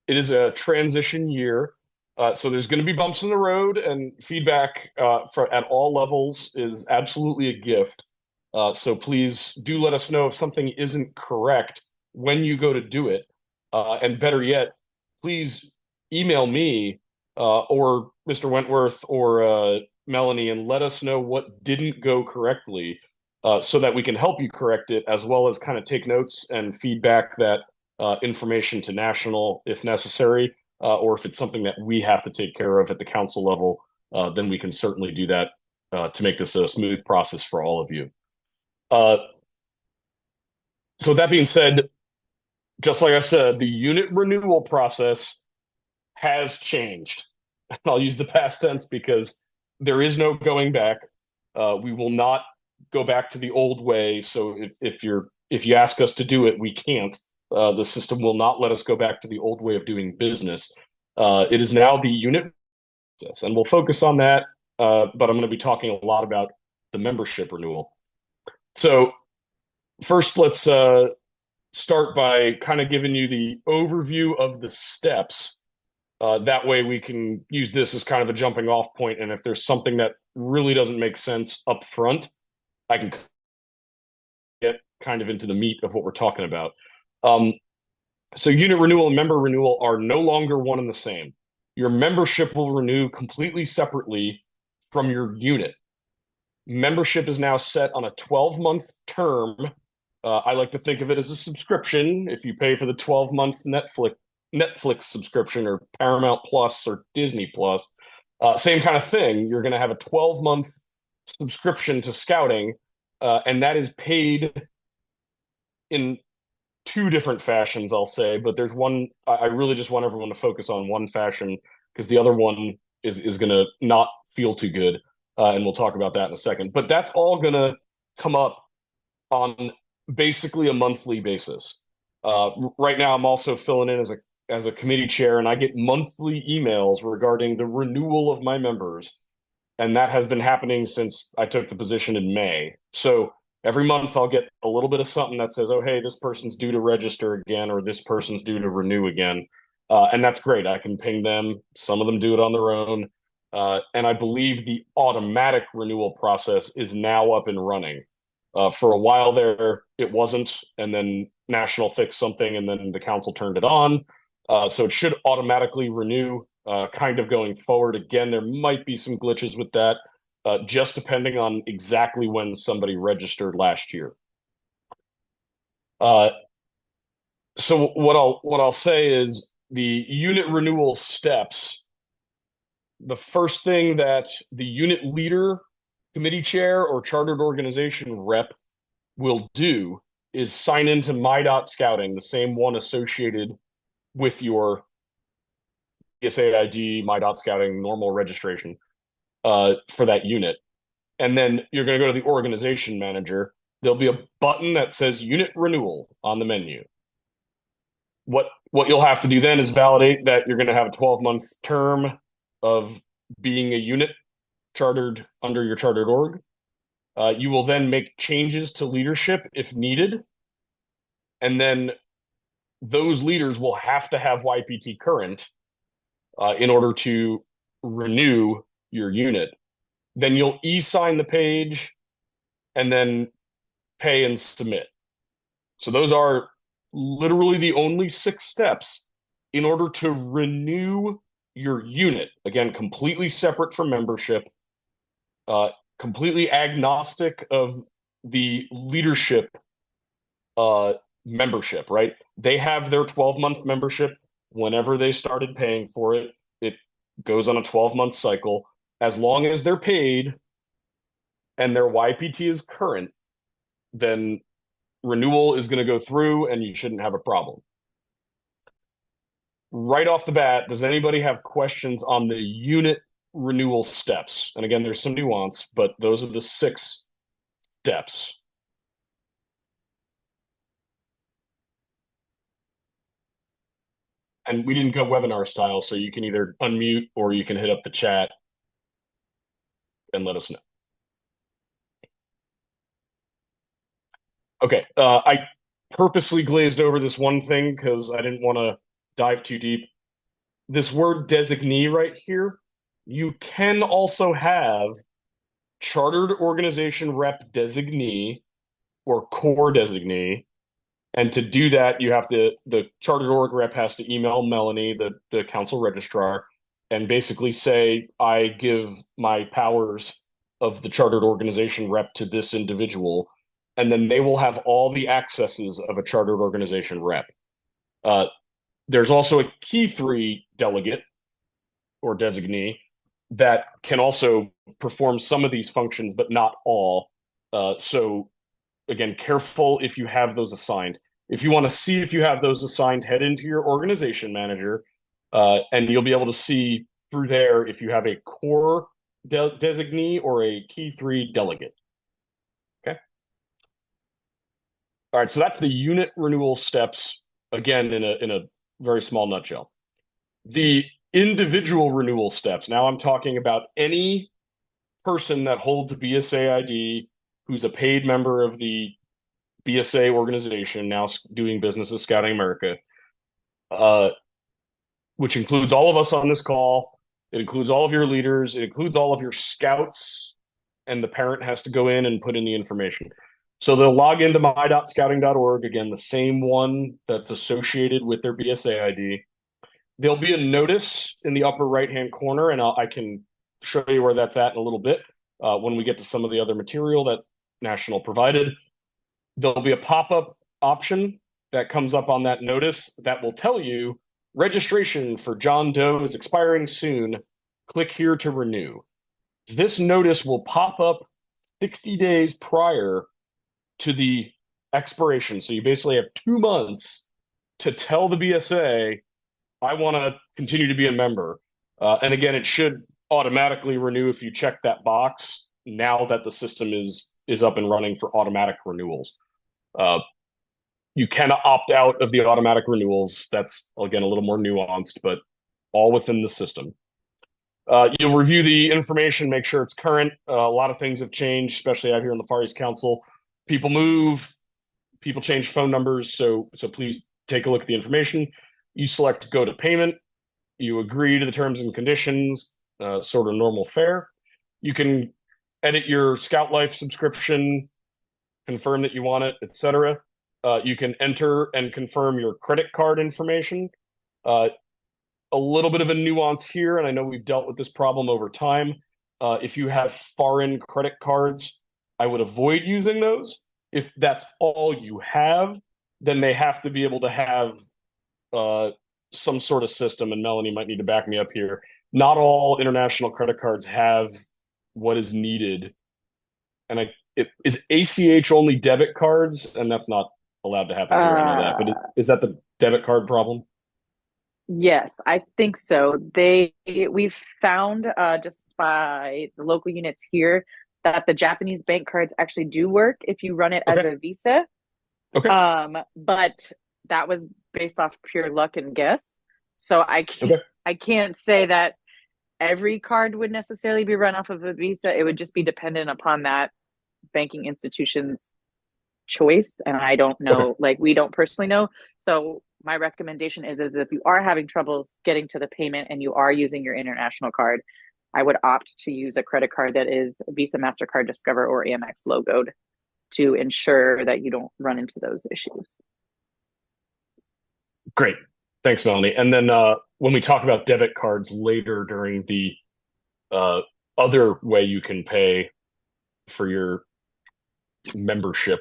It is a transition year. So there's going to be bumps in the road, and feedback at all levels is absolutely a gift. So please do let us know if something isn't correct when you go to do it. And better yet, please email me or Mr. Wentworth or Melanie and let us know what didn't go correctly so that we can help you correct it, as well as kind of take notes and feedback that information to national if necessary, or if it's something that we have to take care of at the council level, then we can certainly do that to make this a smooth process for all of you. Uh, so that being said, just like I said, the unit renewal process has changed. I'll use the past tense because there is no going back. We will not go back to the old way. So if you ask us to do it, we can't. The system will not let us go back to the old way of doing business. It is now the unit process, and we'll focus on that. But I'm going to be talking a lot about the membership renewal. So first, let's start by kind of giving you the overview of the steps. That way we can use this as kind of a jumping off point. And if there's something that really doesn't make sense up front, I can get kind of into the meat of what we're talking about. Um, so unit renewal and member renewal are no longer one and the same. Your membership will renew completely separately from your unit. Membership is now set on a 12-month term. I like to think of it as a subscription. If you pay for the 12-month Netflix subscription or Paramount Plus or Disney Plus, same kind of thing. You're going to have a 12-month subscription to scouting, and that is paid in two different fashions, I'll say. But there's one I really just want everyone to focus on one fashion because the other one is going to not feel too good, and we'll talk about that in a second. But that's all going to come up on basically a monthly basis. Right now, I'm also filling in as a committee chair, and I get monthly emails regarding the renewal of my members, and that has been happening since I took the position in May. So every month I'll get a little bit of something that says, "Oh, hey, this person's due to register again," or "This person's due to renew again," and that's great. I can ping them. Some of them do it on their own, and I believe the automatic renewal process is now up and running. For a while there, it wasn't, and then National fixed something, and then the council turned it on. So it should automatically renew kind of going forward. Again, there might be some glitches with that, just depending on exactly when somebody registered last year. Uh, so what I'll say is the unit renewal steps. The first thing that the unit leader, committee chair, or chartered organization rep will do is sign into My.Scouting, the same one associated with your PSA ID, My.Scouting normal registration for that unit. And then you're going to go to the organization manager. There'll be a button that says unit renewal on the menu. What you'll have to do then is validate that you're going to have a 12-month term of being a unit chartered under your chartered org. You will then make changes to leadership if needed. And then those leaders will have to have YPT current in order to renew your unit. Then you'll e-sign the page and then pay and submit. So those are literally the only 6 steps in order to renew your unit. Again, completely separate from membership, completely agnostic of the leadership membership, right? They have their 12-month membership whenever they started paying for it. It goes on a 12-month cycle. As long as they're paid and their YPT is current, then renewal is going to go through and you shouldn't have a problem. Right off the bat, does anybody have questions on the unit renewal steps? And again, there's some nuance, but those are the 6 steps. And we didn't go webinar style, so you can either unmute or you can hit up the chat and let us know. Okay, I purposely glazed over this one thing because I didn't want to dive too deep. this word designee right here, you can also have chartered organization rep designee or core designee. And to do that, the chartered org rep has to email Melanie, the council registrar, and basically say, I give my powers of the chartered organization rep to this individual. And then they will have all the accesses of a chartered organization rep. Uh, there's also a key three delegate or designee that can also perform some of these functions, but not all. So again, careful if you have those assigned. If you want to see if you have those assigned, head into your organization manager, and you'll be able to see through there if you have a core designee or a key three delegate. Okay. All right. So that's the unit renewal steps. Again, in a very small nutshell. The individual renewal steps. Now I'm talking about any person that holds a BSA ID who's a paid member of the BSA organization now doing business as Scouting America, which includes all of us on this call. It includes all of your leaders. It includes all of your scouts, and the parent has to go in and put in the information. So they'll log into my.scouting.org, again, the same one that's associated with their BSA ID. There'll be a notice in the upper right-hand corner, and I can show you where that's at in a little bit when we get to some of the other material that National provided. There'll be a pop-up option that comes up on that notice that will tell you registration for John Doe is expiring soon. Click here to renew. This notice will pop up 60 days prior to the expiration. So you basically have 2 months to tell the BSA, I want to continue to be a member. And again, it should automatically renew if you check that box now that the system is up and running for automatic renewals. You can opt out of the automatic renewals. That's, again, a little more nuanced, but all within the system. You'll review the information, make sure it's current. A lot of things have changed, especially out here in the Far East Council. People move, people change phone numbers, so please take a look at the information. You select go to payment. You agree to the terms and conditions, sort of normal fare. You can edit your Scout Life subscription, confirm that you want it, etc. You can enter and confirm your credit card information. A little bit of a nuance here, and I know we've dealt with this problem over time. If you have foreign credit cards, I would avoid using those. If that's all you have, then they have to be able to have some sort of system, and Melanie might need to back me up here. Not all international credit cards have what is needed. And it is ACH only debit cards, and that's not allowed to happen here. I know that, but is that the debit card problem? Yes, I think so. We've found just by the local units here that the Japanese bank cards actually do work if you run it as Okay. a Visa. Okay. But that was based off pure luck and guess. So Okay. I can't say that every card would necessarily be run off of a Visa. It would just be dependent upon that banking institution's choice. And I don't Okay. know, like we don't personally know. So my recommendation is if you are having troubles getting to the payment and you are using your international card, I would opt to use a credit card that is Visa, MasterCard, Discover, or Amex logoed to ensure that you don't run into those issues. Great. Thanks, Melanie. And then when we talk about debit cards later during the other way you can pay for your membership,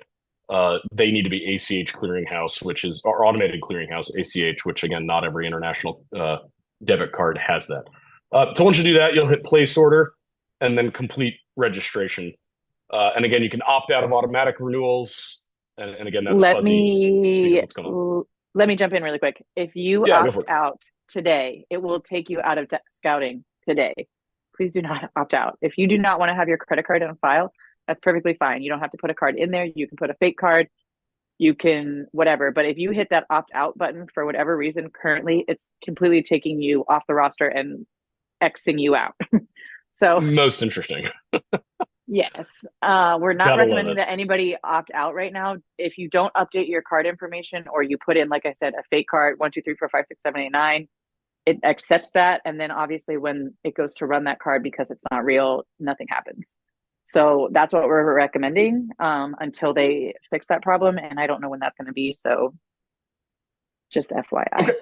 they need to be ACH clearinghouse, which is our automated clearinghouse, ACH, which again, not every international debit card has that. So once you do that, you'll hit place order and then complete registration. And again, you can opt out of automatic renewals. And again, that's Let fuzzy because me what's going on? let me jump in really quick. If you Yeah, go opt for it. out today, it will take you out of scouting today. Please do not opt out. If you do not want to have your credit card on file, that's perfectly fine. You don't have to put a card in there. You can put a fake card. You can whatever. But if you hit that opt out button for whatever reason, currently it's completely taking you off the roster and Xing you out. So Most interesting. yes, we're not Gotta love recommending it. that anybody opt out right now. If you don't update your card information or you put in, like I said, a fake card, 1, 2, 3, 4, 5, 6, 7, 8, 9, it accepts that, and then obviously when it goes to run that card, because it's not real, nothing happens. So that's what we're recommending until they fix that problem, and I don't know when that's going to be. So just FYI. Okay,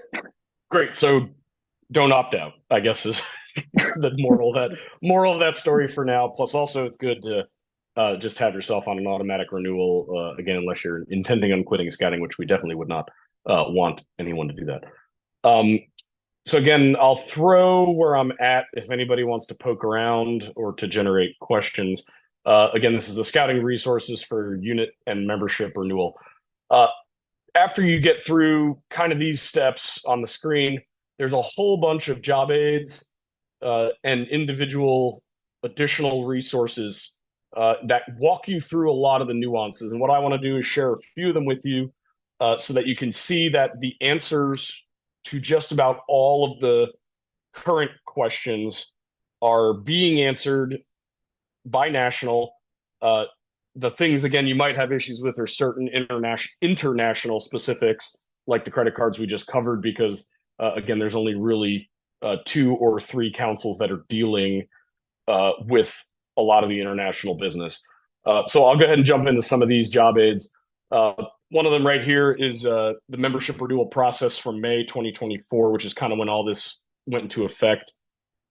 great. So don't opt out, I guess is the moral of that story for now. Plus, also it's good to just have yourself on an automatic renewal again, unless you're intending on quitting scouting, which we definitely would not want anyone to do that. So again, I'll throw where I'm at if anybody wants to poke around or to generate questions. Again, this is the scouting resources for unit and membership renewal. After you get through kind of these steps on the screen, there's a whole bunch of job aids and individual additional resources that walk you through a lot of the nuances. And what I want to do is share a few of them with you so that you can see that the answers to just about all of the current questions are being answered by National. The things, again, you might have issues with are certain international specifics, like the credit cards we just covered, because, again, there's only really 2 or 3 councils that are dealing with a lot of the international business. So I'll go ahead and jump into some of these job aids. One of them right here is the membership renewal process from May 2024, which is kind of when all this went into effect.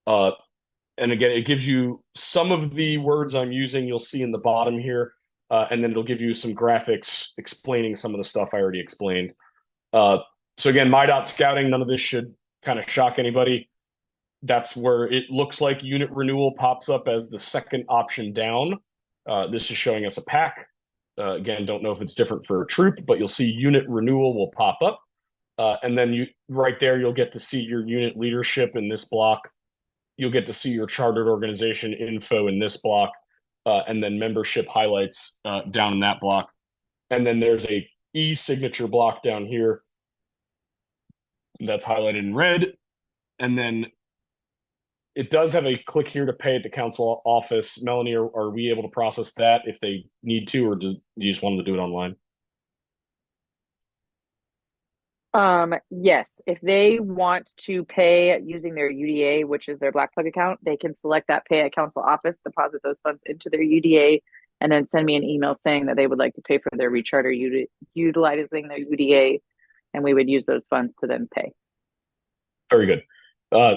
And again, it gives you some of the words I'm using, you'll see in the bottom here, and then it'll give you some graphics explaining some of the stuff I already explained. So again, my.scouting, none of this should kind of shock anybody. That's where it looks like unit renewal pops up as the second option down. This is showing us a pack. Again, don't know if it's different for a troop, but you'll see unit renewal will pop up. And then right there, you'll get to see your unit leadership in this block. You'll get to see your chartered organization info in this block, and then membership highlights down in that block. And then there's a e-signature block down here that's highlighted in red. And then it does have a click here to pay at the council office. Melanie, are we able to process that if they need to, or do you just want them to do it online? Yes, if they want to pay using their UDA, which is their Black Plug account, they can select that pay at council office, deposit those funds into their UDA, and then send me an email saying that they would like to pay for their recharter utilizing their UDA, and we would use those funds to then pay. Very good.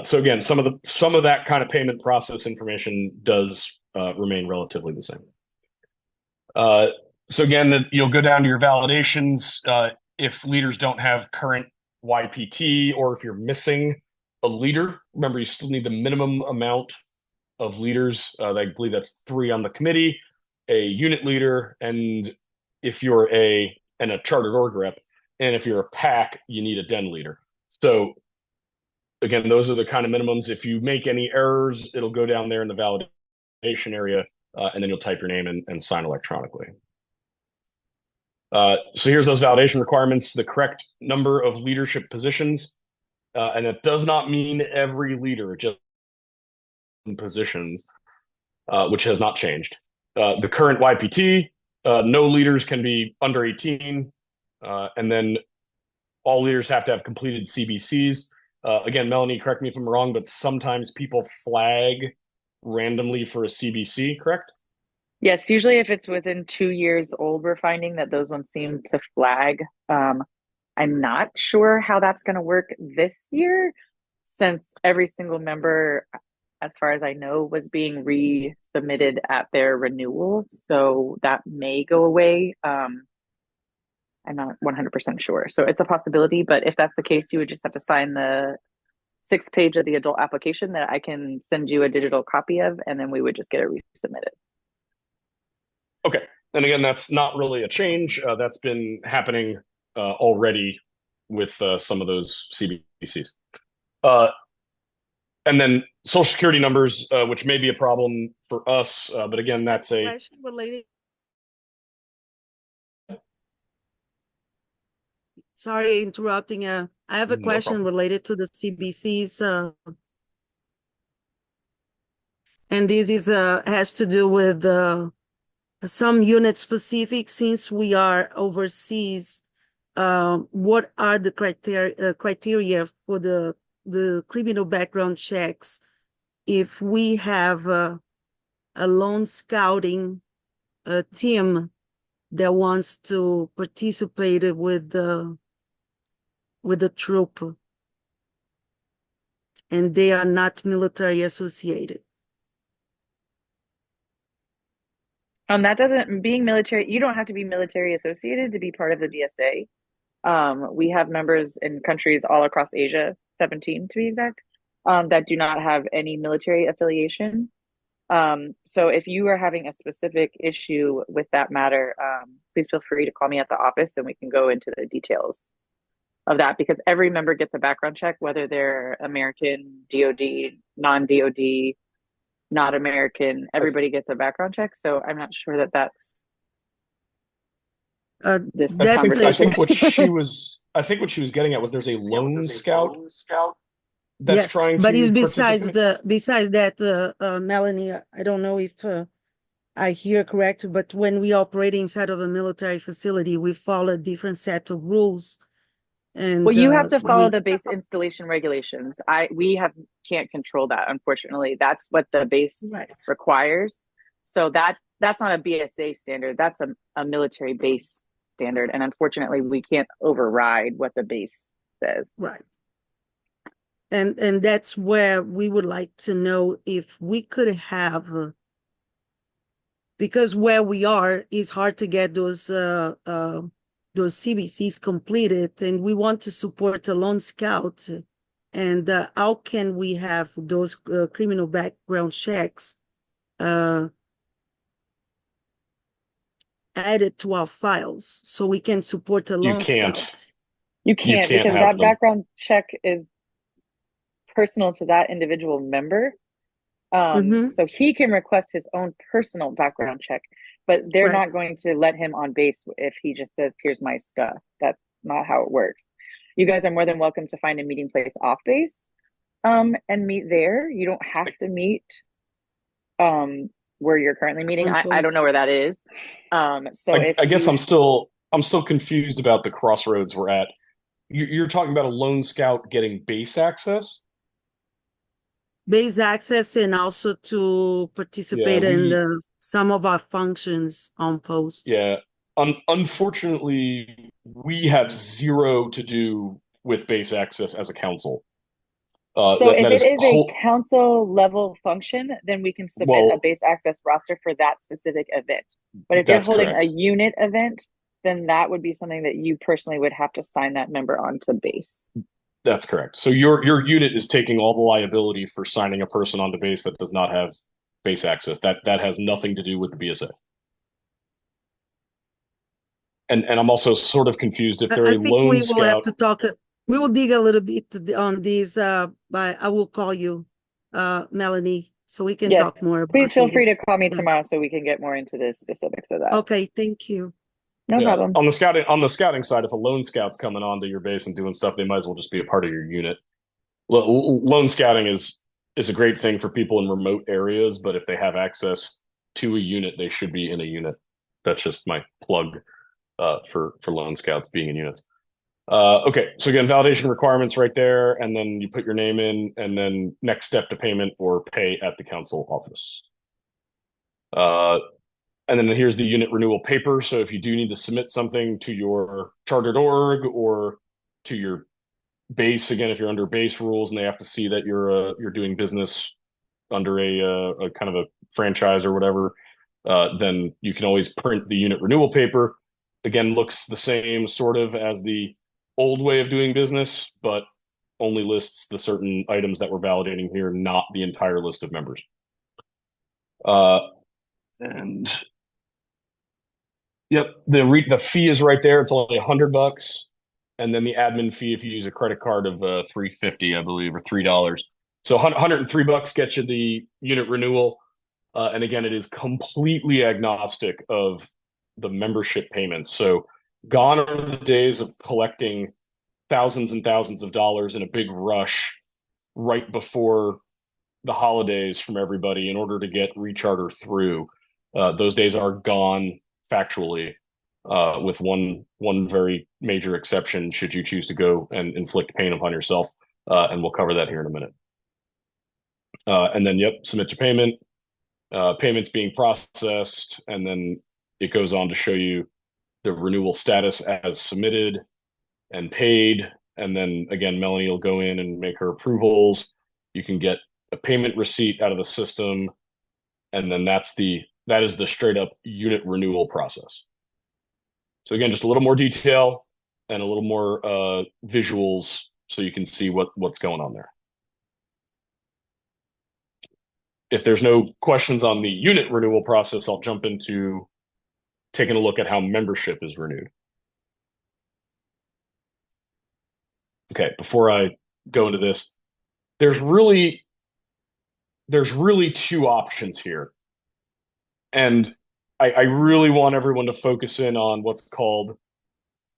So again, some of that kind of payment process information does remain relatively the same. So again, you'll go down to your validations. If leaders don't have current YPT, or if you're missing a leader, remember you still need the minimum amount of leaders. I believe that's 3 on the committee, a unit leader, and if you're a chartered org rep, and if you're a pack, you need a den leader. So again, those are the kind of minimums. If you make any errors, it'll go down there in the validation area, and then you'll type your name and sign electronically. So here's those validation requirements, the correct number of leadership positions. And it does not mean every leader, just positions, which has not changed. The current YPT, no leaders can be under 18. And then all leaders have to have completed CBCs. Again, Melanie, correct me if I'm wrong, but sometimes people flag randomly for a CBC, correct? Yes, usually if it's within 2 years old, we're finding that those ones seem to flag. I'm not sure how that's going to work this year, since every single member, as far as I know, was being resubmitted at their renewal. So that may go away. I'm not 100% sure. So it's a possibility, but if that's the case, you would just have to sign the 6th page of the adult application that I can send you a digital copy of, and then we would just get it resubmitted. Okay. And again, that's not really a change. That's been happening already with some of those CBCs. And then social security numbers, which may be a problem for us, but again, that's a question related. Sorry, interrupting. I have a question related to the CBCs, and this is has to do with some unit specific. Since we are overseas, what are the criteria for the the criminal background checks if we have a lone scouting team that wants to participate with the troop, and they are not military associated. That doesn't, being military, you don't have to be military associated to be part of the BSA. We have members in countries all across Asia, 17 to be exact, that do not have any military affiliation. So if you are having a specific issue with that matter, please feel free to call me at the office and we can go into the details of that, because every member gets a background check, whether they're American, DOD, non-DOD, not American, everybody gets a background check. So I'm not sure that that's this I think conversation. I think what she was getting at was there's a lone scout that's Yes, trying but to it's participate. besides that, Melanie, I don't know if I hear correct, but when we operate inside of a military facility, we follow a different set of rules, Well, and you have to follow we the base installation regulations. We can't control that, unfortunately. That's what the base right. requires. So that's not a BSA standard. That's a military base standard. And unfortunately, we can't override what the base says. Right. And that's where we would like to know if we could have, because where we are is hard to get those CBCs completed, and we want to support a lone scout. And how can we have those criminal background checks added to our files so we can support a You lone can't. scout? You You can't, can't because have that them. background check is personal to that individual member. So he can request his own personal background check, but they're Right. not going to let him on base if he just says, here's my stuff. That's not how it works. You guys are more than welcome to find a meeting place off base, and meet there. You don't have to meet where you're currently meeting. On I don't post. know where that is. So if I guess you I'm still confused about the crossroads we're at. You're talking about a lone scout getting base access? Base access and also to Yeah, participate in some of our functions on post. yeah. Unfortunately, we have zero to do with base access as a council. So if That it is is a council level function, then we can submit a well, base access roster for that specific event. But if you're that's holding a correct. unit event, then that would be something that you personally would have to sign that member onto base. That's correct. So your unit is taking all the liability for signing a person onto base that does not have base access. That has nothing to do with the BSA. And I'm also sort of confused if they're I a think lone we will have scout. to talk. We will dig a little bit on this, but I will call you, Melanie, so we can Yes, talk more about please feel free to this. call me Yeah. tomorrow so we can get more into the specifics of that. Okay, thank you. No Yeah, problem. on the scouting side, if a lone scout's coming onto your base and doing stuff, they might as well just be a part of your unit. Lone scouting is a great thing for people in remote areas, but if they have access to a unit, they should be in a unit. That's just my plug for lone scouts being in units. Okay, so again, validation requirements right there, and then you put your name in, and then next step to payment or pay at the council office. And then here's the unit renewal paper. So if you do need to submit something to your chartered org or to your base, again, if you're under base rules and they have to see that you're doing business under a kind of a franchise or whatever, then you can always print the unit renewal paper. Again, looks the same sort of as the old way of doing business, but only lists the certain items that we're validating here, not the entire list of members. And yep, the fee is right there. It's only $100, and then the admin fee if you use a credit card of $3.50, I believe, or $3. So $103 gets you the unit renewal. And again, it is completely agnostic of the membership payments. So gone are the days of collecting thousands and thousands of dollars in a big rush right before the holidays from everybody in order to get recharter through. Those days are gone factually, with one very major exception should you choose to go and inflict pain upon yourself. and we'll cover that here in a minute. And then, yep, submit your payment. Payment's being processed, and then it goes on to show you the renewal status as submitted and paid. And then again, Melanie will go in and make her approvals. You can get a payment receipt out of the system, and then that is the straight up unit renewal process. So again, just a little more detail and a little more visuals so you can see what's going on there. If there's no questions on the unit renewal process, I'll jump into taking a look at how membership is renewed. Okay, before I go into this, there's really two options here. And I really want everyone to focus in on what's called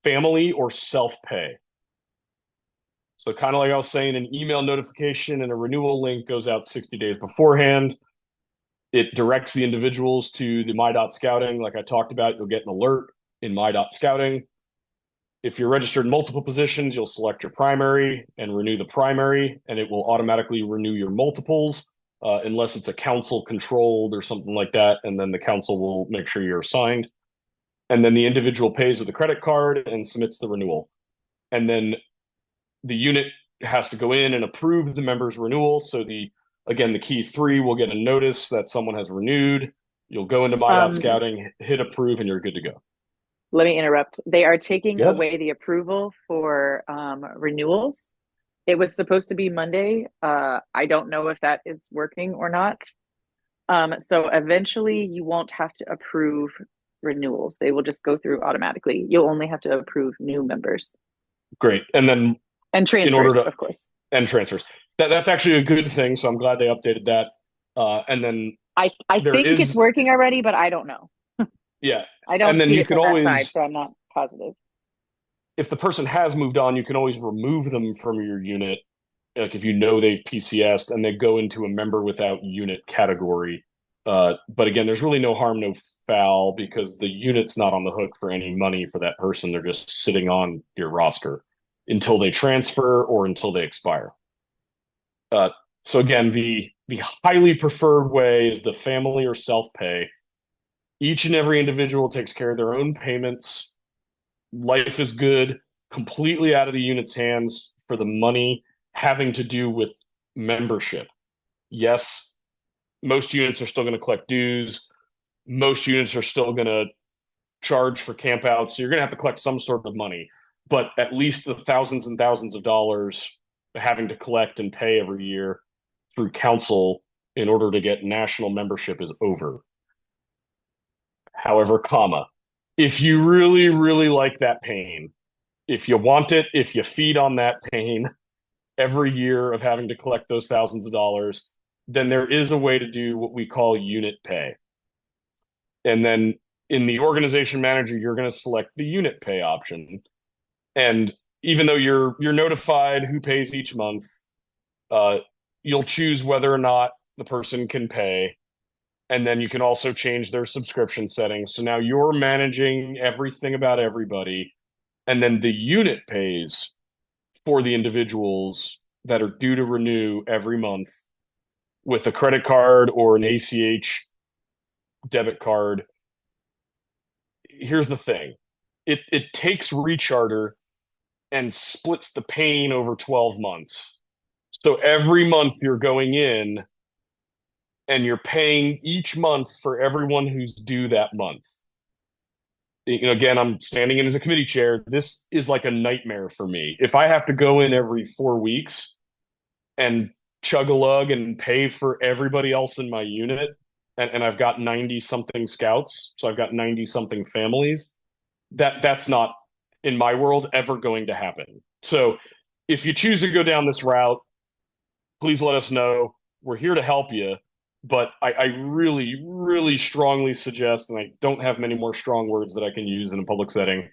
family or self-pay. So kind of like I was saying, an email notification and a renewal link goes out 60 days beforehand. It directs the individuals to the My.Scouting. Like I talked about, you'll get an alert in My.Scouting. If you're registered in multiple positions, you'll select your primary and renew the primary, and it will automatically renew your multiples, unless it's a council controlled or something like that. And then the council will make sure you're assigned. And then the individual pays with a credit card and submits the renewal. And then the unit has to go in and approve the member's renewal. So the key three will get a notice that someone has renewed. You'll go into My.Scouting, hit approve, and you're good to go. Let me interrupt. They are taking away the approval for renewals. It was supposed to be Monday. I don't know if that is working or not. So eventually you won't have to approve renewals. They will just go through automatically. You'll only have to approve new members. Great. And transfers, of course. And transfers. That's actually a good thing. So I'm glad they updated that. And then I think it's working already, but I don't know. Yeah. I don't see it from that side, so I'm not positive. If the person has moved on, you can always remove them from your unit. Like if you know they've PCS'd and they go into a member without unit category. But again, there's really no harm, no foul, because the unit's not on the hook for any money for that person. They're just sitting on your roster until they transfer or until they expire. So again, the highly preferred way is the family or self-pay. Each and every individual takes care of their own payments. Life is good, completely out of the unit's hands for the money having to do with membership. Yes, most units are still going to collect dues. Most units are still going to charge for campouts. So you're going to have to collect some sort of money. But at least the thousands and thousands of dollars having to collect and pay every year through council in order to get national membership is over. However, if you really, really like that pain, if you want it, if you feed on that pain every year of having to collect those thousands of dollars, then there is a way to do what we call unit pay. And then in the organization manager, you're going to select the unit pay option. And even though you're notified who pays each month, you'll choose whether or not the person can pay. And then you can also change their subscription settings. So now you're managing everything about everybody. And then the unit pays for the individuals that are due to renew every month with a credit card or an ACH debit card. Here's the thing. It takes Recharter and splits the pain over 12 months. So every month you're going in and you're paying each month for everyone who's due that month. Again, I'm standing in as a committee chair. This is like a nightmare for me. If I have to go in every 4 weeks and chug a lug and pay for everybody else in my unit, and I've got 90 something scouts, so I've got 90 something families, that's not, in my world, ever going to happen. So if you choose to go down this route, please let us know. We're here to help you. But I really, really strongly suggest, and I don't have many more strong words that I can use in a public setting,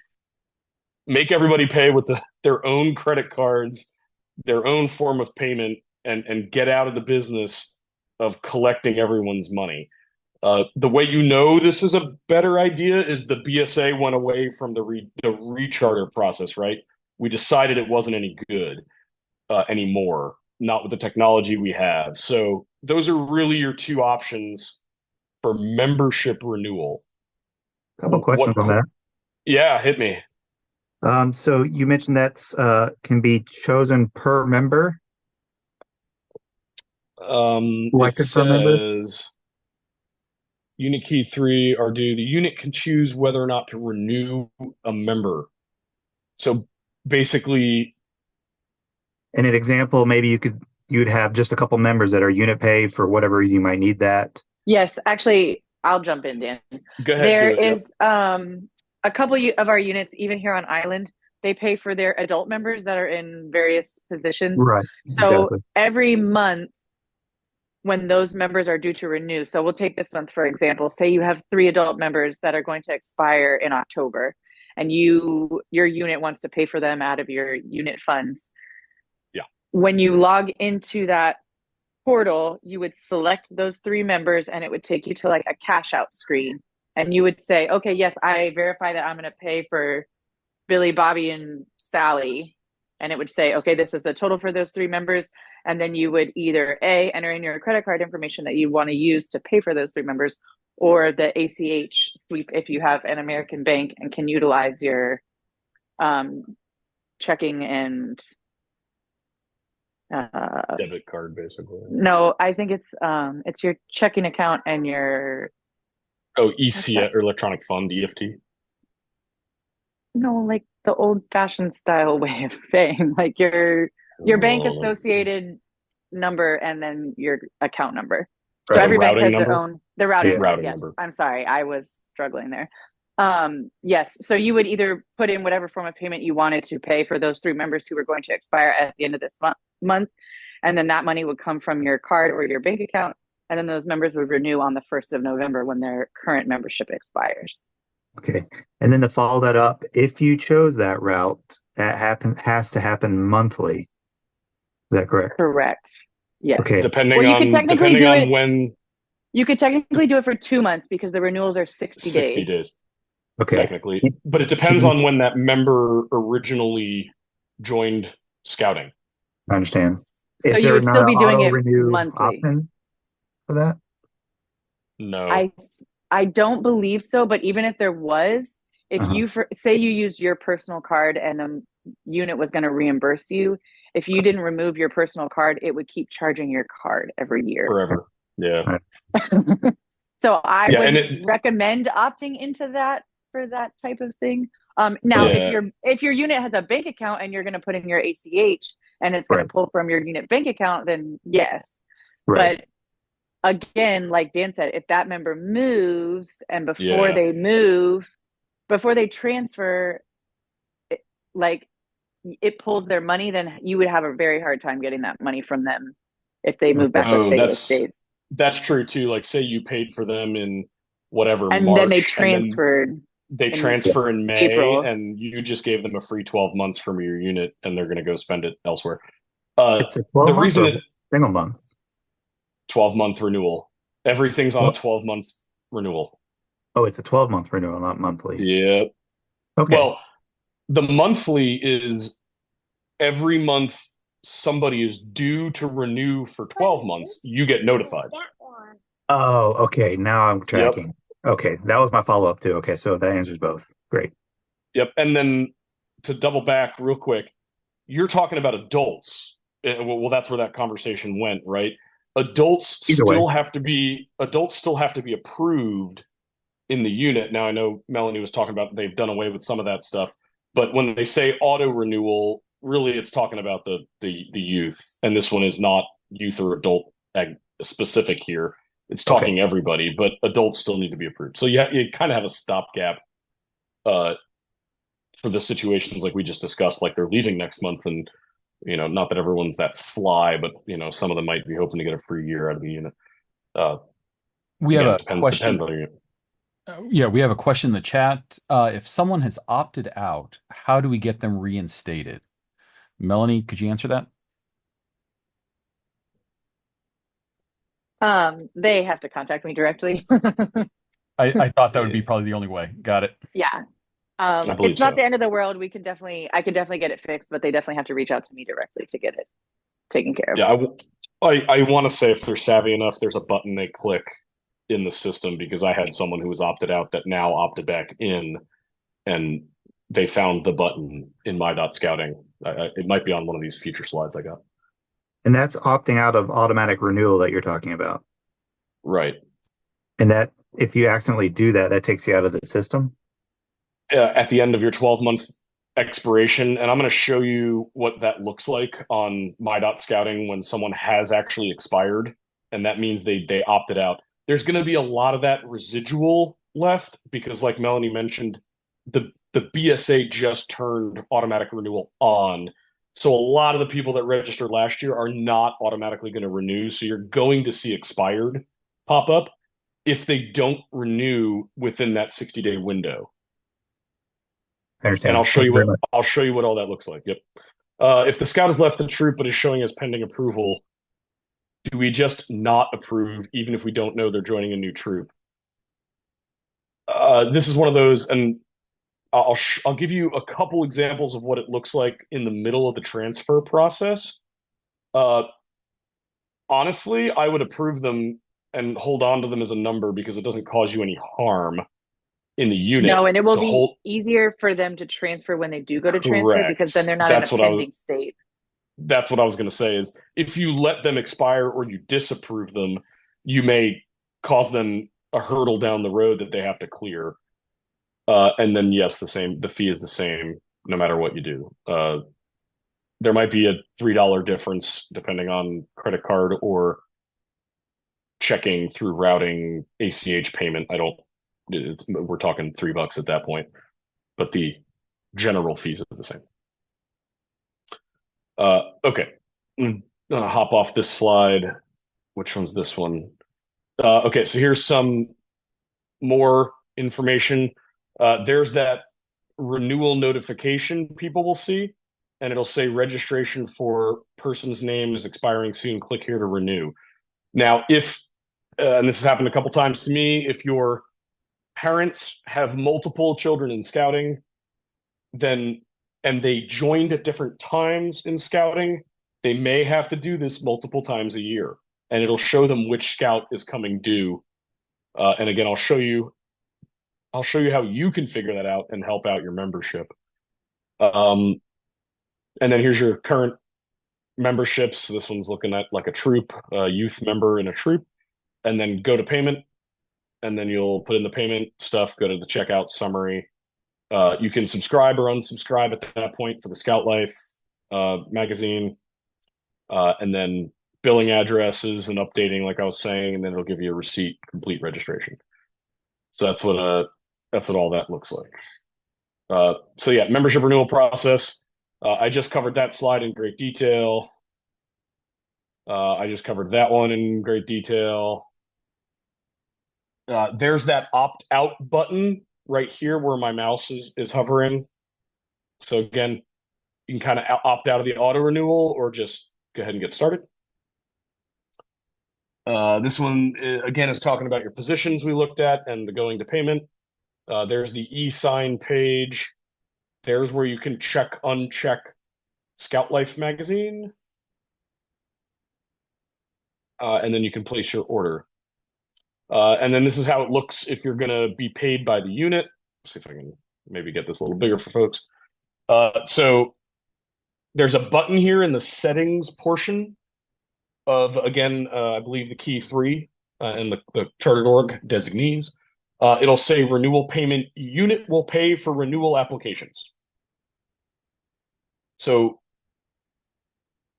make everybody pay with their own credit cards, their own form of payment, and get out of the business of collecting everyone's money. The way you know this is a better idea is the BSA went away from the Recharter process, right? We decided it wasn't any good. anymore, not with the technology we have. So those are really your two options for membership renewal. Couple questions on that. Yeah, hit me. So you mentioned that's can be chosen per member, It elected per member. says unit key 3 are due. The unit can choose whether or not to renew a member. So basically, In an example, maybe you'd have just a couple members that are unit pay for whatever reason you might need that. Yes, actually, I'll jump in, Dan. go ahead, There do it. Yep. is a couple of our units, even here on island, they pay for their adult members that are in various positions. Right. So Exactly. every month when those members are due to renew, so we'll take this month for example, say you have 3 adult members that are going to expire in October and your unit wants to pay for them out of your unit funds. Yeah. When you log into that portal, you would select those 3 members and it would take you to like a cash out screen. And you would say, okay, yes, I verify that I'm going to pay for Billy, Bobby, and Sally. And it would say, okay, this is the total for those 3 members. And then you would either enter in your credit card information that you want to use to pay for those 3 members, or the ACH sweep if you have an American bank and can utilize your checking and Debit card, basically. no, I think it's your checking account and your EC or electronic fund, EFT. no, like the old fashioned style way of paying, like your bank associated number and then your account number. So Right. every bank has Routing their number? own the routing number. Routing Yes. number. I'm sorry, I was struggling there. Yes. So you would either put in whatever form of payment you wanted to pay for those 3 members who were going to expire at the end of this month. And then that money would come from your card or your bank account. And then those members would renew on the 1st of November when their current membership expires. Okay. And then to follow that up, if you chose that route, that has to happen monthly. Is that correct? Correct. Yes. Okay. Depending Well, you could on technically do it. when You could technically do it for 2 months because the renewals are 60 60 days. days, Okay. technically. But it depends on when that member originally joined scouting. I understand. So Is you there would not still an be doing auto it renew monthly. option for that? No. I don't believe so, but even if there was, if you say you used your personal card and the unit was going to reimburse you, if you didn't remove your personal card, it would keep charging your card every year. Forever. Yeah. So I would and recommend opting into that for that type of thing. Now, Yeah. if your unit has a bank account and you're going to put in your ACH and it's going Right. to pull from your unit bank account, then yes. Right. But again, like Dan said, if that member moves and before Yeah. they transfer, like it pulls their money, then you would have a very hard time getting that money from them if they move back, let's say, to the States. That's true too. Like, say you paid for them in whatever And March, then they and transferred. they transfer in May, April. and you just gave them a free 12 months from your unit, and they're going to go spend it elsewhere. It's a 12 The month reason or single month. 12-month renewal. Everything's on a 12-month renewal. Oh, it's a 12-month renewal, not monthly. Yeah. Okay. Well, the monthly is every month somebody is due to renew for 12 months, you get notified. Oh, okay. Now I'm tracking. Yep. Okay. That was my follow-up too. Okay. So that answers both. Great. Yep. And then to double back real quick, you're talking about adults. Well, that's where that conversation went, right? Adults still have to be approved in the unit. Now, I know Melanie was talking about they've done away with some of that stuff, but when they say auto renewal, really it's talking about the youth, and this one is not youth or adult specific here. It's talking everybody, but adults still need to be approved. So you kind of have a stopgap for the situations like we just discussed, like they're leaving next month, and not that everyone's that sly, but some of them might be hoping to get a free year out of the unit. We have a question. Depends on your Yeah, we have a question in the chat. If someone has opted out, how do we get them reinstated? Melanie, could you answer that? They have to contact me directly. I thought that would be probably the only way. Got it. Yeah. I believe It's not so. the end of the world. I can definitely get it fixed, but they definitely have to reach out to me directly to get it taken care of. Yeah, I want to say if they're savvy enough, there's a button they click in the system because I had someone who was opted out that now opted back in, and they found the button in my dot scouting. It might be on one of these future slides I got. And that's opting out of automatic renewal that you're talking about. Right. And that if you accidentally do that, that takes you out of the system. At the end of your 12-month expiration, and I'm going to show you what that looks like on my dot scouting when someone has actually expired, and that means they opted out. There's going to be a lot of that residual left because, like Melanie mentioned, the BSA just turned automatic renewal on. So a lot of the people that registered last year are not automatically going to renew. So you're going to see expired pop up if they don't renew within that 60-day window. I understand. And Thank you very much. I'll show you what all that looks like. Yep. If the scout has left the troop but is showing as pending approval, do we just not approve even if we don't know they're joining a new troop? This is one of those, and I'll give you a couple examples of what it looks like in the middle of the transfer process. Honestly, I would approve them and hold on to them as a number because it doesn't cause you any harm in the unit. No, and it will to be hold. easier for them to transfer when they do go to transfer because then Correct. they're not in a pending state. That's what I was going to say is if you let them expire or you disapprove them, you may cause them a hurdle down the road that they have to clear. And then yes, the fee is the same no matter what you do. There might be a $3 difference depending on credit card or checking through routing ACH payment. We're talking $3 at that point, but the general fees are the same. Okay. I'm gonna hop off this slide. Which one's this one? Okay, so here's some more information. There's that renewal notification people will see, and it'll say registration for person's name is expiring soon. Click here to renew. Now, and this has happened a couple times to me, if your parents have multiple children in scouting, and they joined at different times in scouting, they may have to do this multiple times a year, and it'll show them which scout is coming due. And again, I'll show you how you can figure that out and help out your membership. And then here's your current memberships. This one's looking at like a troop, a youth member in a troop, and then go to payment, and then you'll put in the payment stuff, go to the checkout summary. You can subscribe or unsubscribe at that point for the Scout Life magazine, and then billing addresses and updating, like I was saying, and then it'll give you a receipt, complete registration. So that's what all that looks like. So yeah, membership renewal process. I just covered that slide in great detail. I just covered that one in great detail. There's that opt out button right here where my mouse is hovering. So again, you can kind of opt out of the auto renewal or just go ahead and get started. This one again is talking about your positions we looked at and the going to payment. There's the e-sign page. There's where you can uncheck Scout Life magazine. And then you can place your order. And then this is how it looks if you're going to be paid by the unit. Let's see if I can maybe get this a little bigger for folks. So there's a button here in the settings portion of, again, I believe the key 3 and the chartered org designees. It'll say renewal payment unit will pay for renewal applications. So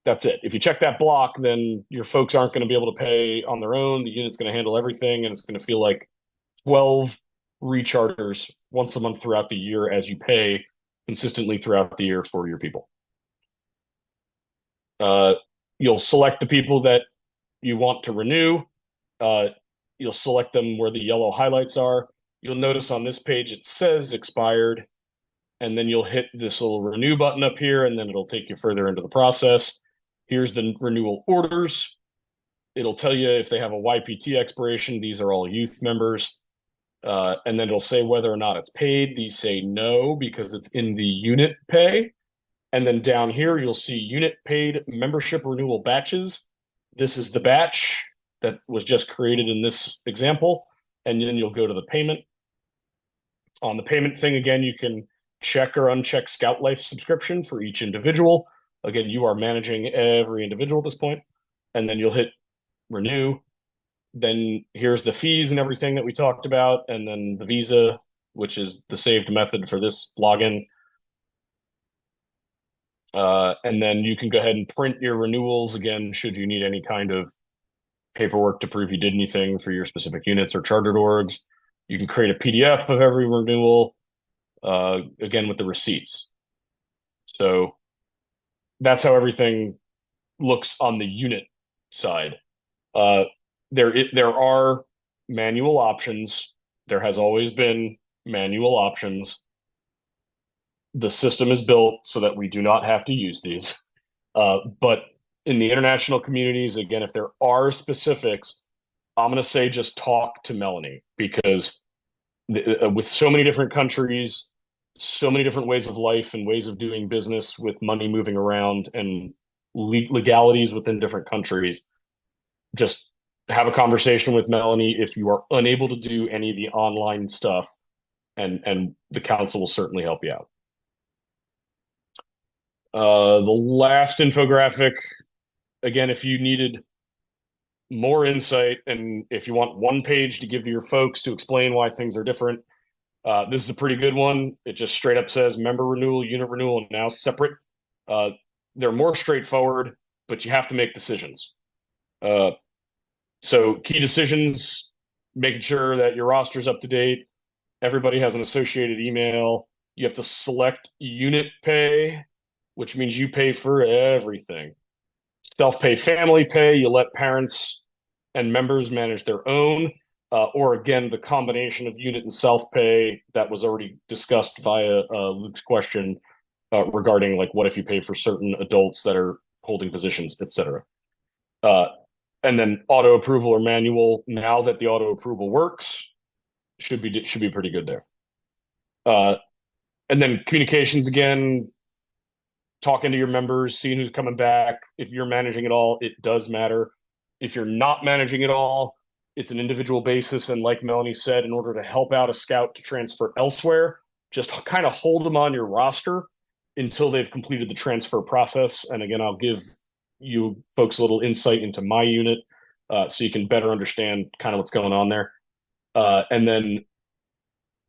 that's it. If you check that block, then your folks aren't going to be able to pay on their own. The unit's going to handle everything, and it's going to feel like 12 recharters once a month throughout the year as you pay consistently throughout the year for your people. You'll select the people that you want to renew. You'll select them where the yellow highlights are. You'll notice on this page it says expired, and then you'll hit this little renew button up here, and then it'll take you further into the process. Here's the renewal orders. It'll tell you if they have a YPT expiration. These are all youth members. And then it'll say whether or not it's paid. These say no because it's in the unit pay. And then down here, you'll see unit paid membership renewal batches. This is the batch that was just created in this example. And then you'll go to the payment. On the payment thing, again, you can check or uncheck Scout Life subscription for each individual. Again, you are managing every individual at this point. And then you'll hit renew. Then here's the fees and everything that we talked about. And then the Visa, which is the saved method for this login. And then you can go ahead and print your renewals again, should you need any kind of paperwork to prove you did anything for your specific units or chartered orgs. You can create a PDF of every renewal, again, with the receipts. So that's how everything looks on the unit side. There are manual options. There has always been manual options. The system is built so that we do not have to use these. But in the international communities, again, if there are specifics, I'm going to say just talk to Melanie because with so many different countries, so many different ways of life and ways of doing business with money moving around and legalities within different countries, just have a conversation with Melanie if you are unable to do any of the online stuff, and the council will certainly help you out. The last infographic, again, if you needed more insight and if you want one page to give to your folks to explain why things are different, this is a pretty good one. It just straight up says member renewal, unit renewal, now separate. They're more straightforward, but you have to make decisions. So key decisions, making sure that your roster is up to date. Everybody has an associated email. You have to select unit pay, which means you pay for everything. Self-pay family pay, you let parents and members manage their own, or again, the combination of unit and self-pay that was already discussed via Luke's question regarding like what if you pay for certain adults that are holding positions, etc. And then auto approval or manual. Now that the auto approval works, should be pretty good there. And then communications again, talking to your members, seeing who's coming back. If you're managing it all, it does matter. If you're not managing it all, it's an individual basis. And like Melanie said, in order to help out a scout to transfer elsewhere, just kind of hold them on your roster until they've completed the transfer process. And again, I'll give you folks a little insight into my unit so you can better understand kind of what's going on there. And then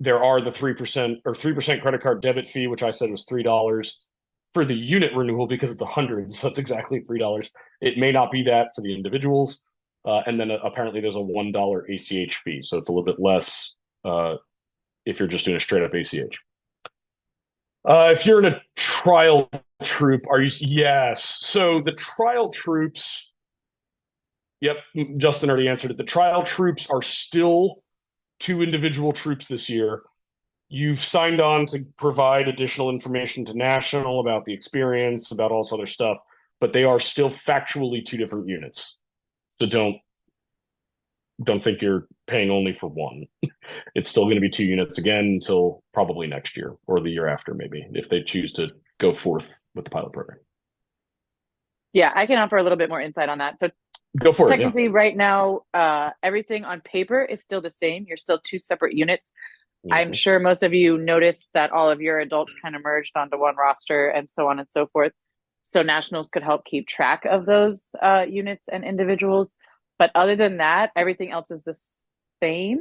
there are the 3% credit card debit fee, which I said was $3 for the unit renewal because it's 100. So that's exactly $3. It may not be that for the individuals. And then apparently there's a $1 ACH fee. So it's a little bit less if you're just doing a straight up ACH. If you're in a trial troop, are you? Yes. So the trial troops, yep, Justin already answered it. The trial troops are still 2 individual troops this year. You've signed on to provide additional information to National about the experience, about all this other stuff, but they are still factually 2 different units. So don't think you're paying only for one. It's still going to be 2 units again until probably next year or the year after, maybe, if they choose to go forth with the pilot program. Yeah, I can offer a little bit more insight on that. So go for it. Technically, right now, everything on paper is still the same. You're still 2 separate units. I'm sure most of you noticed that all of your adults kind of merged onto one roster and so on and so forth. So nationals could help keep track of those units and individuals. But other than that, everything else is the same.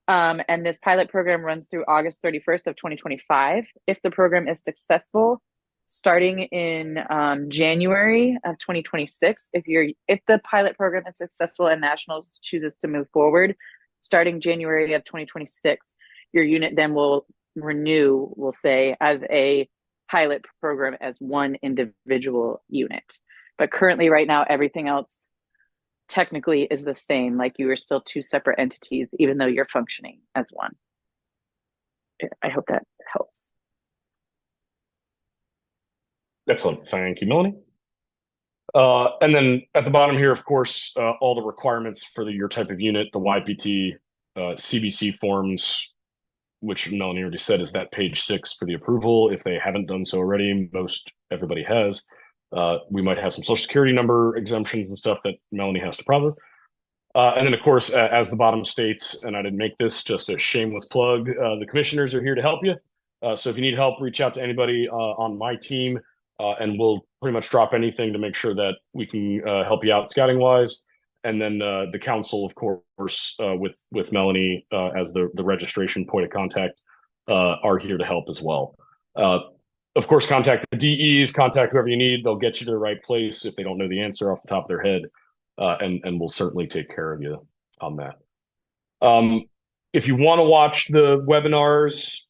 And this pilot program runs through August 31st of 2025. If the program is successful, starting in January of 2026, if the pilot program is successful and nationals chooses to move forward, starting January of 2026, your unit then will renew, we'll say, as a pilot program as one individual unit. But currently, right now, everything else technically is the same. Like you are still 2 separate entities, even though you're functioning as one. I hope that helps. Excellent. Thank you, Melanie. And then at the bottom here, of course, all the requirements for your type of unit, the YPT, CBC forms, which Melanie already said is that page 6 for the approval. If they haven't done so already, everybody has. We might have some social security number exemptions and stuff that Melanie has to process. And then, of course, as the bottom states, and I didn't make this, just a shameless plug, the commissioners are here to help you. So if you need help, reach out to anybody on my team, and we'll pretty much drop anything to make sure that we can help you out scouting wise. And then the council, of course, with Melanie as the registration point of contact, are here to help as well. Of course, contact the DEs, contact whoever you need. They'll get you to the right place if they don't know the answer off the top of their head. And we'll certainly take care of you on that. If you want to watch the webinars,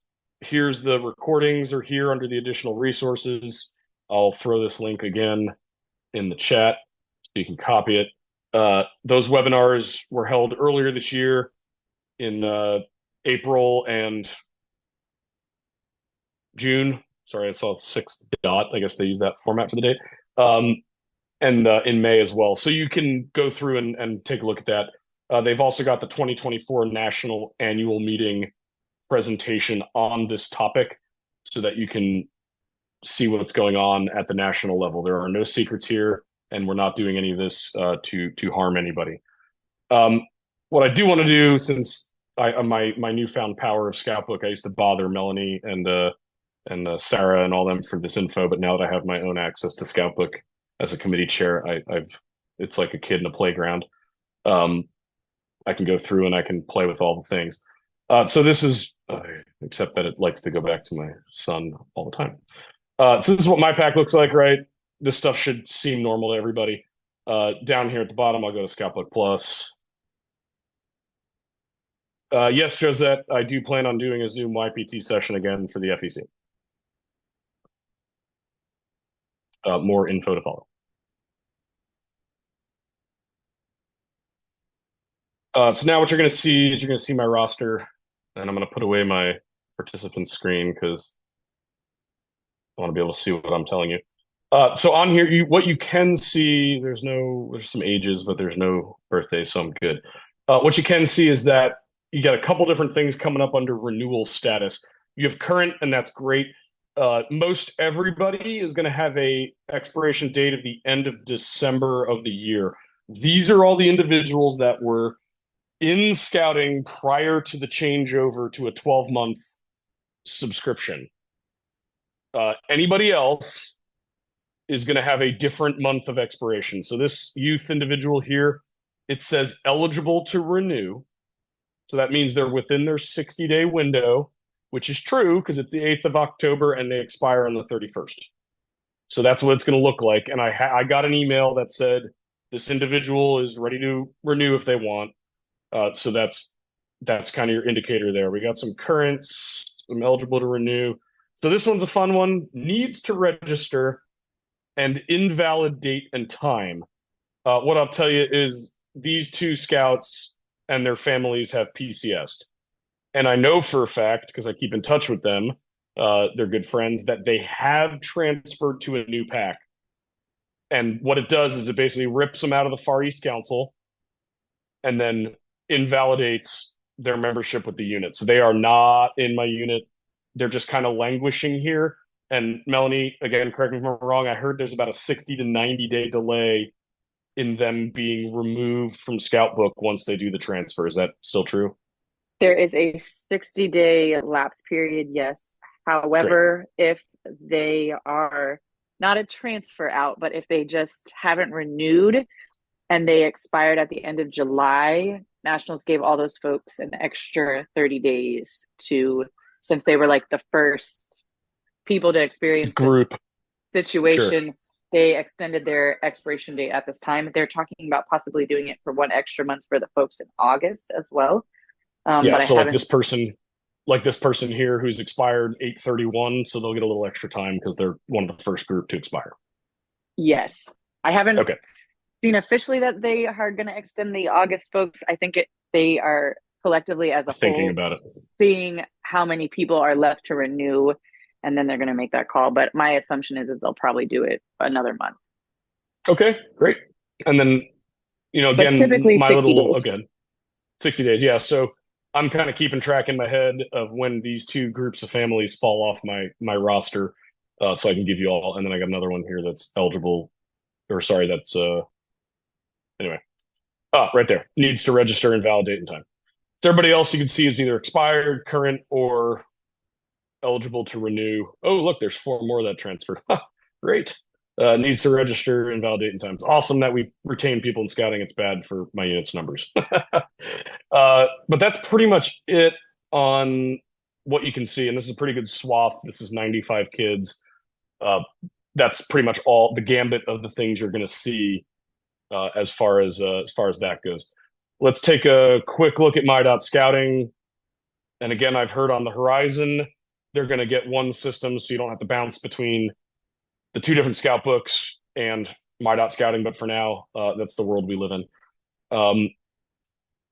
here's the recordings, or here under the additional resources. I'll throw this link again in the chat so you can copy it. Those webinars were held earlier this year in April and June. Sorry, I saw 6 dot. I guess they use that format for the date. And in May as well. So you can go through and take a look at that. They've also got the 2024 National Annual Meeting presentation on this topic so that you can see what's going on at the national level. There are no secrets here, and we're not doing any of this to harm anybody. What I do want to do, since my newfound power of Scoutbook, I used to bother Melanie and Sarah and all them for this info, but now that I have my own access to Scoutbook as a committee chair, it's like a kid in a playground. I can go through and I can play with all the things. So this is, except that it likes to go back to my son all the time. So this is what my pack looks like, right? This stuff should seem normal to everybody. Down here at the bottom, I'll go to Scoutbook Plus. Yes, Josette, I do plan on doing a Zoom YPT session again for the FEC. More info to follow. So now what you're going to see is you're going to see my roster, and I'm going to put away my participant screen because I want to be able to see what I'm telling you. So on here, what you can see, there's some ages, but there's no birthdays, so I'm good. What you can see is that you got a couple different things coming up under renewal status. You have current, and that's great. Most everybody is going to have a expiration date of the end of December of the year. These are all the individuals that were in scouting prior to the changeover to a 12-month subscription. Anybody else is going to have a different month of expiration. So this youth individual here, it says eligible to renew. So that means they're within their 60-day window, which is true because it's the 8th of October and they expire on the 31st. So that's what it's going to look like. And I got an email that said this individual is ready to renew if they want. So that's kind of your indicator there. We got some currents, some eligible to renew. So this one's a fun one. Needs to register and invalid date and time. What I'll tell you is these two scouts and their families have PCS'd. And I know for a fact, because I keep in touch with them, they're good friends, that they have transferred to a new pack. And what it does is it basically rips them out of the Far East Council and then invalidates their membership with the unit. So they are not in my unit. They're just kind of languishing here. And Melanie, again, correct me if I'm wrong, I heard there's about a 60 to 90-day delay in them being removed from Scoutbook once they do the transfer. Is that still true? There is a 60-day lapse period, yes. However, Great. If they are not a transfer out, but if they just haven't renewed and they expired at the end of July, Nationals gave all those folks an extra 30 days since they were like the first people to experience group situation. Sure. They extended their expiration date at this time. They're talking about possibly doing it for 1 extra month for the folks in August as well. Yeah, but so like this person here who's expired 8/31, so they'll get a little extra time because they're one of the first group to expire. Yes. I haven't seen officially that they are going to extend the August folks. I think they are collectively as a thinking whole about it, seeing how many people are left to renew, and then they're going to make that call. But my assumption is they'll probably do it another month. Okay, great. And then, again, but typically my 60 little, days. again, 60 days. Yeah. So I'm kind of keeping track in my head of when these two groups of families fall off my roster, so I can give you all. And then I got another one here that's eligible, or sorry, that's anyway. Right there. Needs to register and validate in time. So everybody else you can see is either expired, current, or eligible to renew. Oh, look, there's 4 more that transferred. Great. Needs to register and validate in time. It's awesome that we retain people in scouting. It's bad for my unit's numbers. But that's pretty much it on what you can see. And this is a pretty good swath. This is 95 kids. That's pretty much all the gambit of the things you're going to see as far as that goes. Let's take a quick look at my.scouting. And again, I've heard on the horizon, they're going to get one system so you don't have to bounce between the 2 different scout books and my.scouting. But for now, that's the world we live in.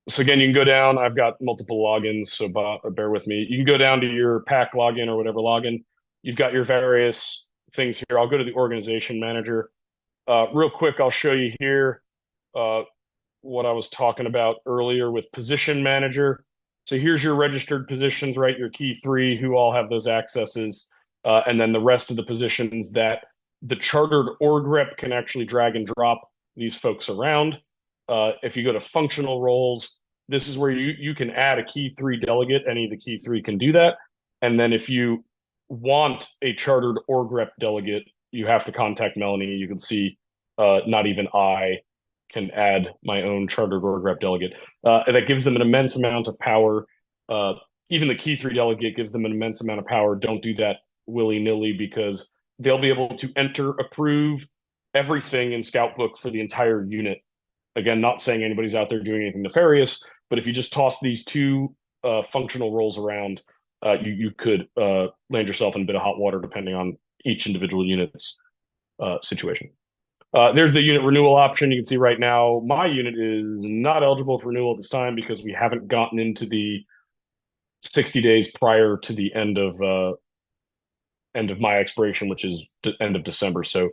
So again, you can go down. I've got multiple logins, so bear with me. You can go down to your pack login or whatever login. You've got your various things here. I'll go to the organization manager. Real quick, I'll show you here what I was talking about earlier with position manager. So here's your registered positions, right? Your key 3 who all have those accesses, and then the rest of the positions that the chartered org rep can actually drag and drop these folks around. If you go to functional roles, this is where you can add a key 3 delegate. Any of the key 3 can do that. And then if you want a chartered org rep delegate, you have to contact Melanie. You can see not even I can add my own chartered org rep delegate. And that gives them an immense amount of power. Even the key 3 delegate gives them an immense amount of power. Don't do that willy-nilly, because they'll be able to enter, approve everything in Scout Book for the entire unit. Again, not saying anybody's out there doing anything nefarious, but if you just toss these 2 functional roles around, you could land yourself in a bit of hot water depending on each individual unit's situation. There's the unit renewal option. You can see right now my unit is not eligible for renewal at this time because we haven't gotten into the 60 days prior to the end of my expiration, which is the end of December. So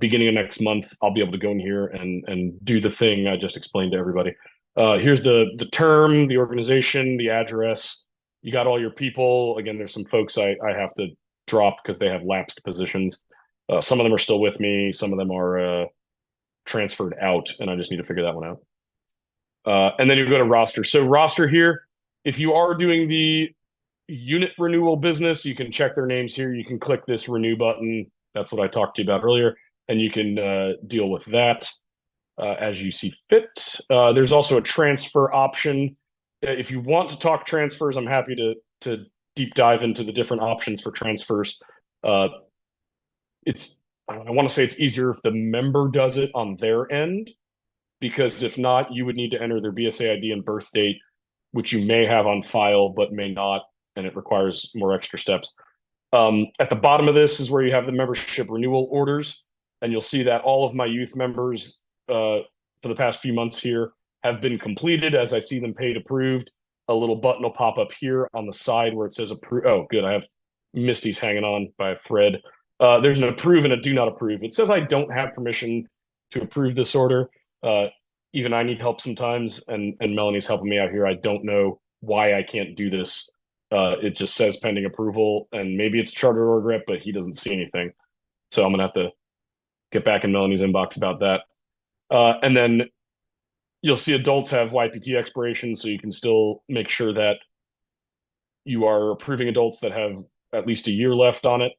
beginning of next month, I'll be able to go in here and do the thing I just explained to everybody. Here's the term, the organization, the address. You got all your people. Again, there's some folks I have to drop because they have lapsed positions. Some of them are still with me. Some of them are transferred out, and I just need to figure that one out. And then you go to roster. So roster here, if you are doing the unit renewal business, you can check their names here. You can click this renew button. That's what I talked to you about earlier, and you can deal with that as you see fit. There's also a transfer option. If you want to talk transfers, I'm happy to deep dive into the different options for transfers. I want to say it's easier if the member does it on their end, because if not, you would need to enter their BSA ID and birth date, which you may have on file but may not, and it requires more extra steps. At the bottom of this is where you have the membership renewal orders, and you'll see that all of my youth members for the past few months here have been completed. As I see them paid approved, a little button will pop up here on the side where it says approve. Oh, good. I have Misty's hanging on by a thread. There's an approve and a do not approve. It says I don't have permission to approve this order. Even I need help sometimes, and Melanie's helping me out here. I don't know why I can't do this. It just says pending approval, and maybe it's charter org rep, but he doesn't see anything. So I'm gonna have to get back in Melanie's inbox about that. And then you'll see adults have YPT expiration, so you can still make sure that you are approving adults that have at least a year left on it.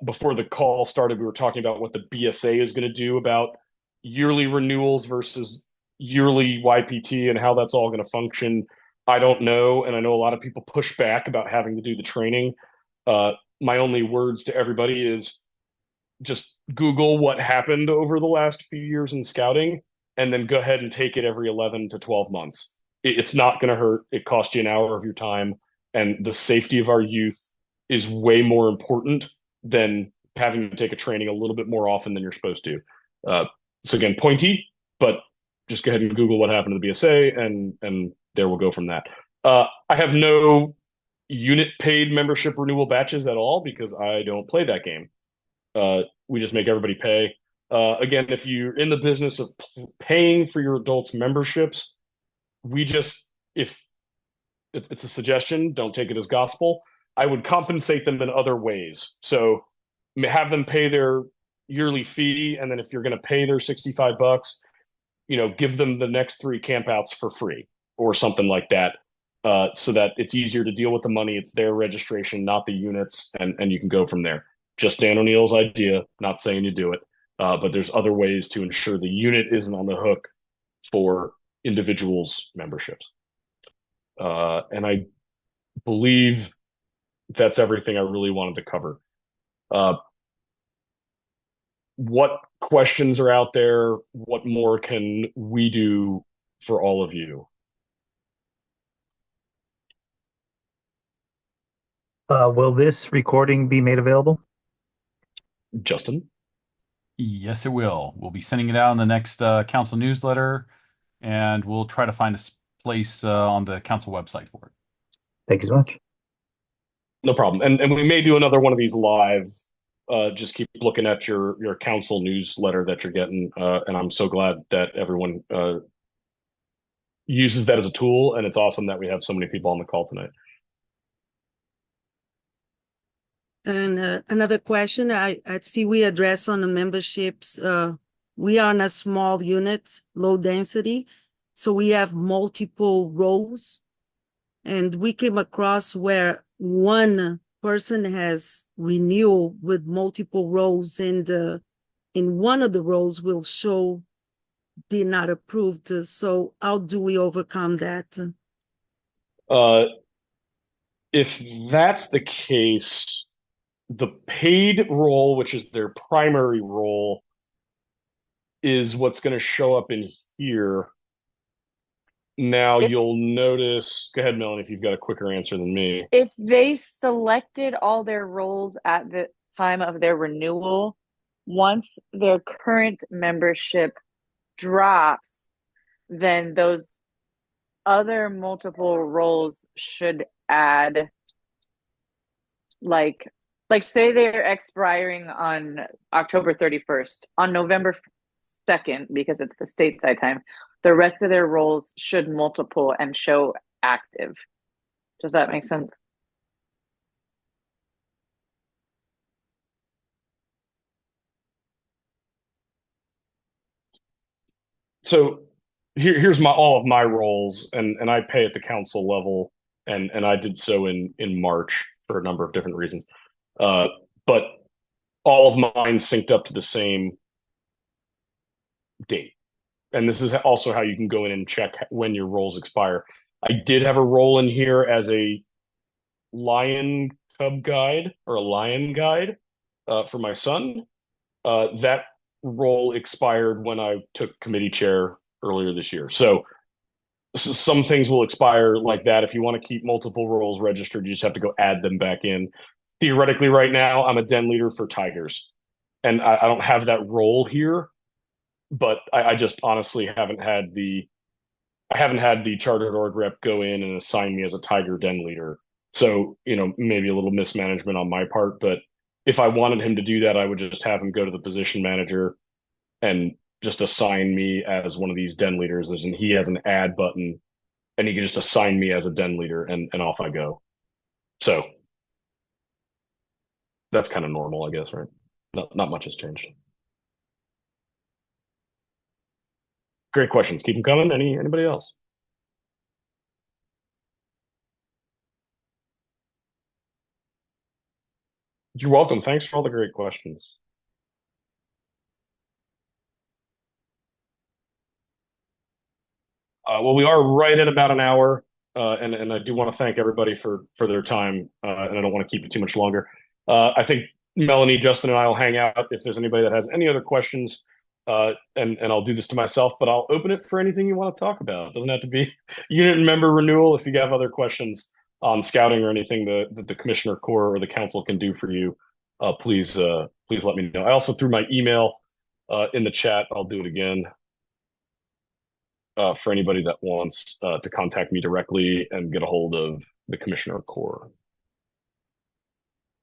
Before the call started, we were talking about what the BSA is going to do about yearly renewals versus yearly YPT and how that's all going to function. I don't know, and I know a lot of people push back about having to do the training. My only words to everybody is just Google what happened over the last few years in scouting, and then go ahead and take it every 11 to 12 months. It's not going to hurt. It costs you an hour of your time, and the safety of our youth is way more important than having to take a training a little bit more often than you're supposed to. So again, pointy, but just go ahead and Google what happened to the BSA, and there we'll go from that. I have no unit paid membership renewal batches at all because I don't play that game. We just make everybody pay. Again, if you're in the business of paying for your adults' memberships, if it's a suggestion. Don't take it as gospel. I would compensate them in other ways. So have them pay their yearly fee, and then if you're going to pay their $65, give them the next 3 campouts for free or something like that, so that it's easier to deal with the money. It's their registration, not the units, and you can go from there. Just Dan O'Neill's idea. Not saying you do it, but there's other ways to ensure the unit isn't on the hook for individuals' memberships. And I believe that's everything I really wanted to cover. What questions are out there? What more can we do for all of you? Will this recording be made available? Justin? Yes, it will. We'll be sending it out in the next council newsletter, and we'll try to find a place on the council website for it. Thank you so much. No problem. And we may do another one of these live. Just keep looking at your council newsletter that you're getting. And I'm so glad that everyone uses that as a tool. And it's awesome that we have so many people on the call tonight. And another question I see we address on the memberships. We are in a small unit, low density, so we have multiple roles. And we came across where one person has renewal with multiple roles, and in one of the roles will show did not approved. So how do we overcome that? If that's the case, the paid role, which is their primary role, is what's going to show up in here. Now you'll notice, go ahead, Melanie, if you've got a quicker answer than me. If they selected all their roles at the time of their renewal, once their current membership drops, then those other multiple roles should add, like say they're expiring on October 31st. On November 2nd, because it's the stateside time, the rest of their roles should multiple and show active. Does that make sense? So here's all of my roles, and I pay at the council level, and I did so in March for a number of different reasons. But all of mine synced up to the same date. And this is also how you can go in and check when your roles expire. I did have a role in here as a lion cub guide or a lion guide for my son. That role expired when I took committee chair earlier this year. So some things will expire like that. If you want to keep multiple roles registered, you just have to go add them back in. Theoretically, right now, I'm a den leader for tigers, and I don't have that role here, but I just honestly haven't had the chartered org rep go in and assign me as a tiger den leader. So, maybe a little mismanagement on my part, but if I wanted him to do that, I would just have him go to the position manager and just assign me as one of these den leaders. He has an add button, and he can just assign me as a den leader, and off I go. So that's kind of normal, I guess, right? Not much has changed. Great questions. Keep them coming. Anybody else? You're welcome. Thanks for all the great questions. Well, we are right at about an hour, and I do want to thank everybody for their time, and I don't want to keep it too much longer. I think Melanie, Justin, and I will hang out if there's anybody that has any other questions, and I'll do this to myself, but I'll open it for anything you want to talk about. It doesn't have to be unit and member renewal. If you have other questions on scouting or anything that the commissioner core or the council can do for you, please let me know. I also threw my email in the chat. I'll do it again. For anybody that wants to contact me directly and get a hold of the commissioner core.